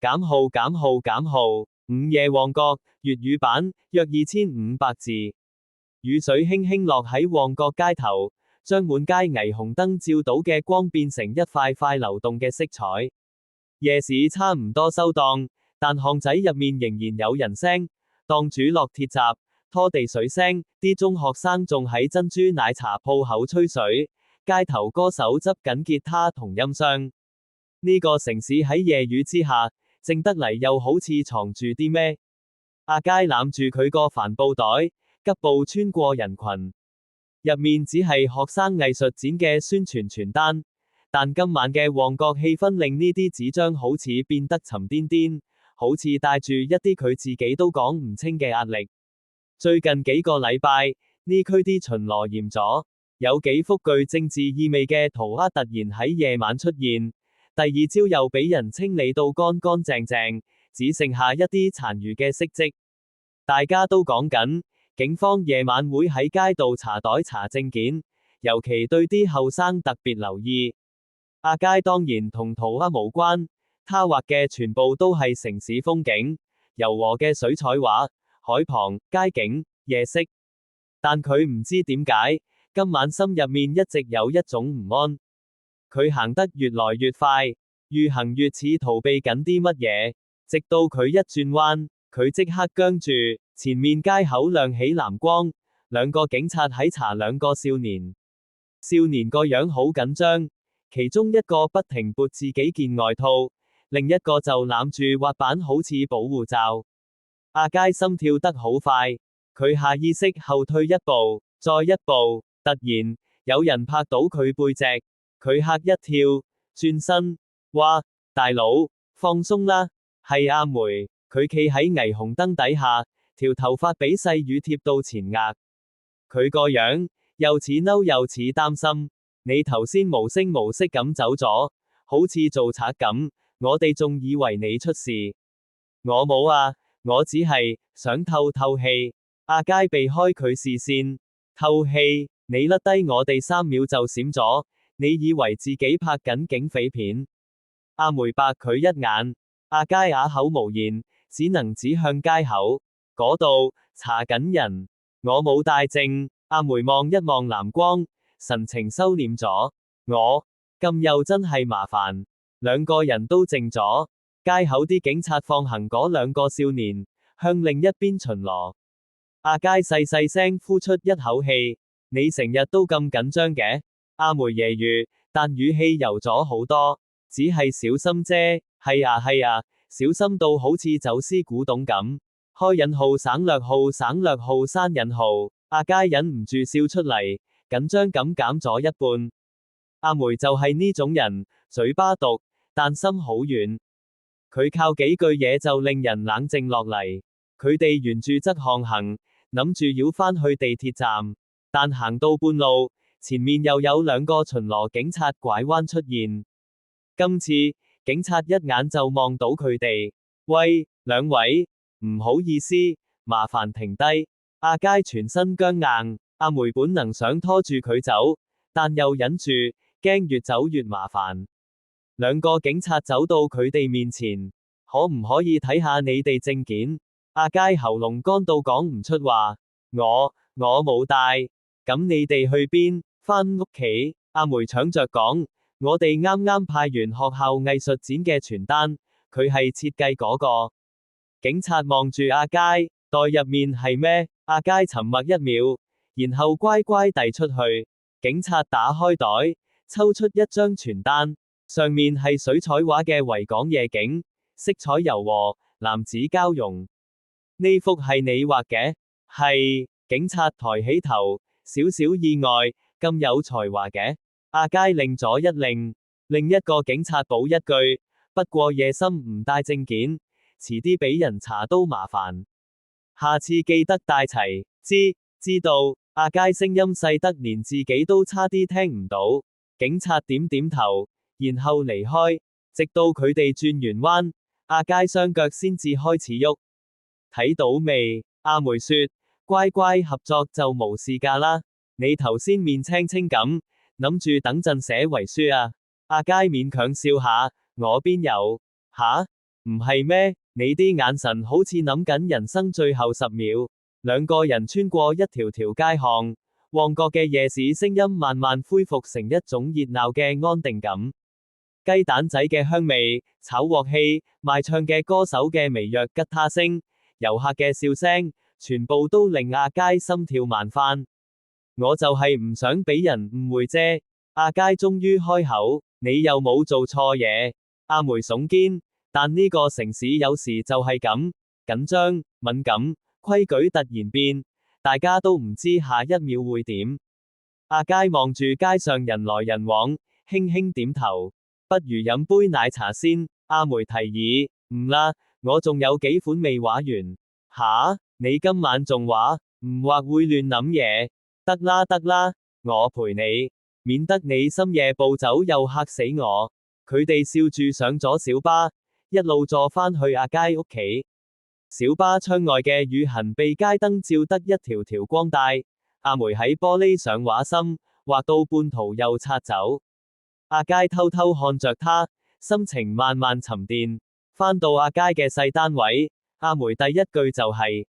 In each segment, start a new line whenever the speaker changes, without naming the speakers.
減號減號減號，午夜旺角，粵語版，約2500字。雨水輕輕落喺旺角街頭，將滿街霓虹燈照到嘅光變成一塊塊流動嘅色彩。夜市差唔多收檔，但巷仔入面仍然有人聲，檔主落鐵閘，拖地水聲，啲中學生仲喺珍珠奶茶鋪口吹水，街頭歌手執緊吉他同音箱。呢個城市喺夜雨之下，靜得嚟又好似藏住啲咩。阿佳攬住佢個帆布袋，急步穿過人群，入面只係學生藝術展嘅宣傳傳單，但今晚嘅旺角氣氛令呢啲紙張好似變得沉甸甸，好似帶住一啲佢自己都講唔清嘅壓力。最近幾個禮拜，呢區啲巡邏嚴咗，有幾幅具政治意味嘅塗鴉突然喺夜晚出現，第二朝又俾人清理到乾乾淨淨，只剩下一啲殘餘嘅色跡。大家都講緊，警方夜晚會喺街道查袋查證件，尤其對啲後生特別留意。阿佳當然同塗鴉無關，他畫嘅全部都係城市風景，柔和嘅水彩畫，海旁、街景、夜色。但佢唔知點解，今晚心入面一直有一種唔安。佢行得越來越快，越行越似逃避緊啲乜嘢，直到佢一轉彎，佢即刻僵住，前面街口亮起藍光，兩個警察喺查兩個少年。少年個樣好緊張，其中一個不停撥自己件外套，另一個就攬住滑板好似保護罩。阿佳心跳得好快，佢下意識後退一步，再一步，突然有人拍到佢背脊，佢嚇一跳，轉身，哇，大佬，放鬆啦，係阿梅。佢企喺霓虹燈底下，條頭髮俾細雨貼到前額，佢個樣又似嬲又似擔心。你頭先無聲無息咁走咗，好似做賊咁，我哋仲以為你出事。我冇啊，我只係想透透氣。阿佳避開佢視線，透氣，你甩低我哋3秒就閃咗，你以為自己拍緊警匪片？阿梅白佢一眼，阿佳啞口無言，只能指向街口，嗰度查緊人，我冇帶證。阿梅望一望藍光，神情收斂咗。我咁又真係麻煩。兩個人都靜咗，街口啲警察放行嗰兩個少年，向另一邊巡邏。阿佳細細聲呼出一口氣，你成日都咁緊張嘅？阿梅揶揄，但語氣柔咗好多，只係小心啫。係啊係啊，小心到好似走私古董咁。開引號省略號省略號刪引號。阿佳忍唔住笑出嚟，緊張咁減咗一半。阿梅就係呢種人，嘴巴毒，但心好軟。佢靠幾句嘢就令人冷靜落嚟。佢哋沿住側巷行，諗住繞返去地鐵站，但行到半路，前面又有兩個巡邏警察拐彎出現。今次警察一眼就望到佢哋，喂，兩位，唔好意思，麻煩停低。阿佳全身僵硬，阿梅本能想拖住佢走，但又忍住，驚越走越麻煩。兩個警察走到佢哋面前，可唔可以睇下你哋證件？阿佳喉嚨乾到講唔出話，我冇帶。咁你哋去邊？返屋企？阿梅搶着講，我哋啱啱派完學校藝術展嘅傳單，佢係設計嗰個。警察望住阿佳，袋入面係咩？阿佳沉默1秒，然後乖乖遞出去。警察打開袋，抽出一張傳單，上面係水彩畫嘅維港夜景，色彩柔和，藍紫交融。呢幅係你畫嘅？係。警察抬起頭，少少意外，咁有才華嘅。阿佳擰咗一擰，另一個警察補一句，不過夜深唔帶證件，遲啲俾人查都麻煩。下次記得帶齊。知道。阿佳聲音細得連自己都差啲聽唔到。警察點點頭，然後離開，直到佢哋轉完彎，阿佳雙腳先至開始喐。睇到未？阿梅說，乖乖合作就無事㗎啦。你頭先面青青咁，諗住等陣寫遺書啊？阿佳勉強笑下，我邊有？吓？唔係咩？你啲眼神好似諗緊人生最後10秒。兩個人穿過一條條街巷，旺角嘅夜市聲音慢慢恢復成一種熱鬧嘅安定感。雞蛋仔嘅香味，炒鑊氣，賣唱嘅歌手嘅微弱吉他聲，遊客嘅笑聲，全部都令阿佳心跳慢返。我就係唔想俾人誤會啫。阿佳終於開口，你又冇做錯嘢。阿梅聳肩，但呢個城市有時就係咁，緊張、敏感，規矩突然變，大家都唔知下一秒會點。阿佳望住街上人來人往，輕輕點頭，不如飲杯奶茶先。阿梅提議，唔啦，我仲有幾款未畫完。吓，你今晚仲畫？唔畫會亂諗嘢。得啦得啦，我陪你，免得你深夜暴走又嚇死我。佢哋笑住上咗小巴，一路坐返去阿佳屋企。小巴窗外嘅雨痕被街燈照得一條條光帶。阿梅喺玻璃上畫心，畫到半途又擦走。阿佳偷偷看着他，心情慢慢沉澱。返到阿佳嘅細單位，阿梅第一句就係：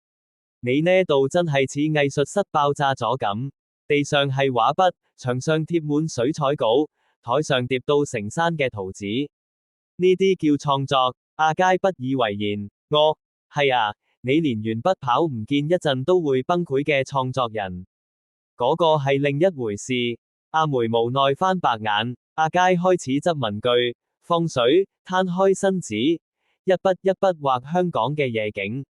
你呢度真係似藝術室爆炸咗咁，地上係畫筆，牆上貼滿水彩稿，台上疊到成山嘅圖紙。呢啲叫創作？阿佳不以為然。係啊，你連鉛筆跑唔見一陣都會崩潰嘅創作人，嗰個係另一回事。阿梅無奈翻白眼。阿佳開始執文具，放水，攤開身子，一筆一筆畫香港嘅夜景。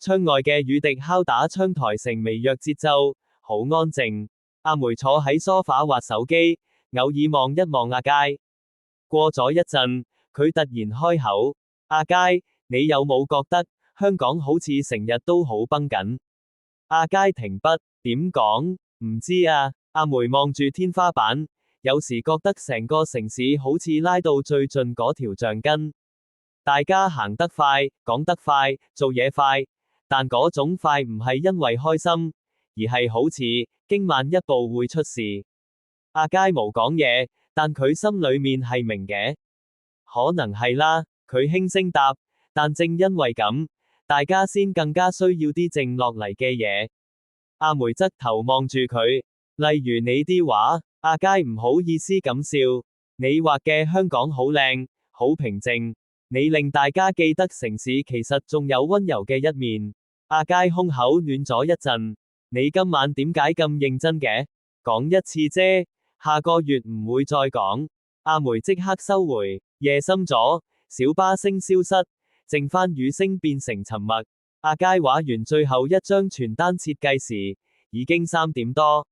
窗外嘅雨滴敲打窗台成微弱節奏，好安靜。阿梅坐喺梳化畫手機，偶爾望一望阿佳。過咗一陣，佢突然開口：阿佳，你有冇覺得香港好似成日都好繃緊？阿佳停筆，點講？唔知啊。阿梅望住天花板，有時覺得成個城市好似拉到最盡嗰條橡筋。大家行得快，講得快，做嘢快，但嗰種快唔係因為開心，而係好似經慢一步會出事。阿佳冇講嘢，但佢心裏面係明嘅。可能係啦，佢輕聲答。但正因為咁，大家先更加需要啲靜落嚟嘅嘢。阿梅側頭望住佢，例如你啲畫。阿佳唔好意思咁笑，你畫嘅香港好靚，好平靜，你令大家記得城市其實仲有溫柔嘅一面。阿佳胸口暖咗一陣，你今晚點解咁認真嘅？講一次啫，下個月唔會再講。阿梅即刻收回。夜深咗，小巴聲消失，剩返雨聲變成沉默。阿佳畫完最後一張傳單設計時，已經3點多。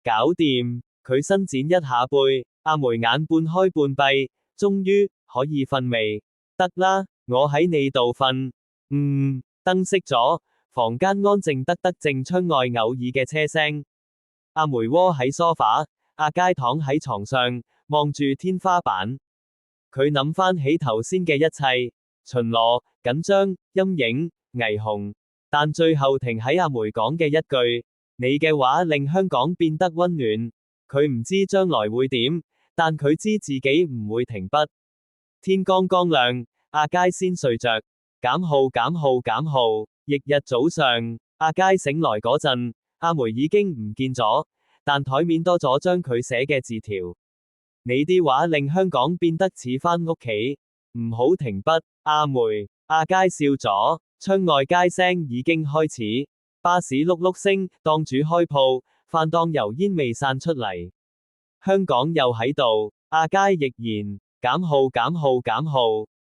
搞掂。佢伸展一下背，阿梅眼半開半閉，終於可以瞓未？得啦，我喺你度瞓。燈熄咗，房間安靜得淨窗外偶爾嘅車聲。阿梅窩喺梳化，阿佳躺喺床上，望住天花板。佢諗返起頭先嘅一切，巡邏、緊張、陰影、霓虹，但最後停喺阿梅講嘅一句：你嘅畫令香港變得溫暖。佢唔知將來會點，但佢知自己唔會停筆。天剛剛亮，阿佳先睡着。減號減號減號，翌日早上，阿佳醒來嗰陣，阿梅已經唔見咗，但台面多咗張佢寫嘅字條。你啲畫令香港變得似返屋企，唔好停筆，阿梅。阿佳笑咗，窗外街聲已經開始，巴士碌碌聲，檔主開鋪。飯檔油煙未散出嚟，香港又喺度。阿佳亦然。減號減號減號。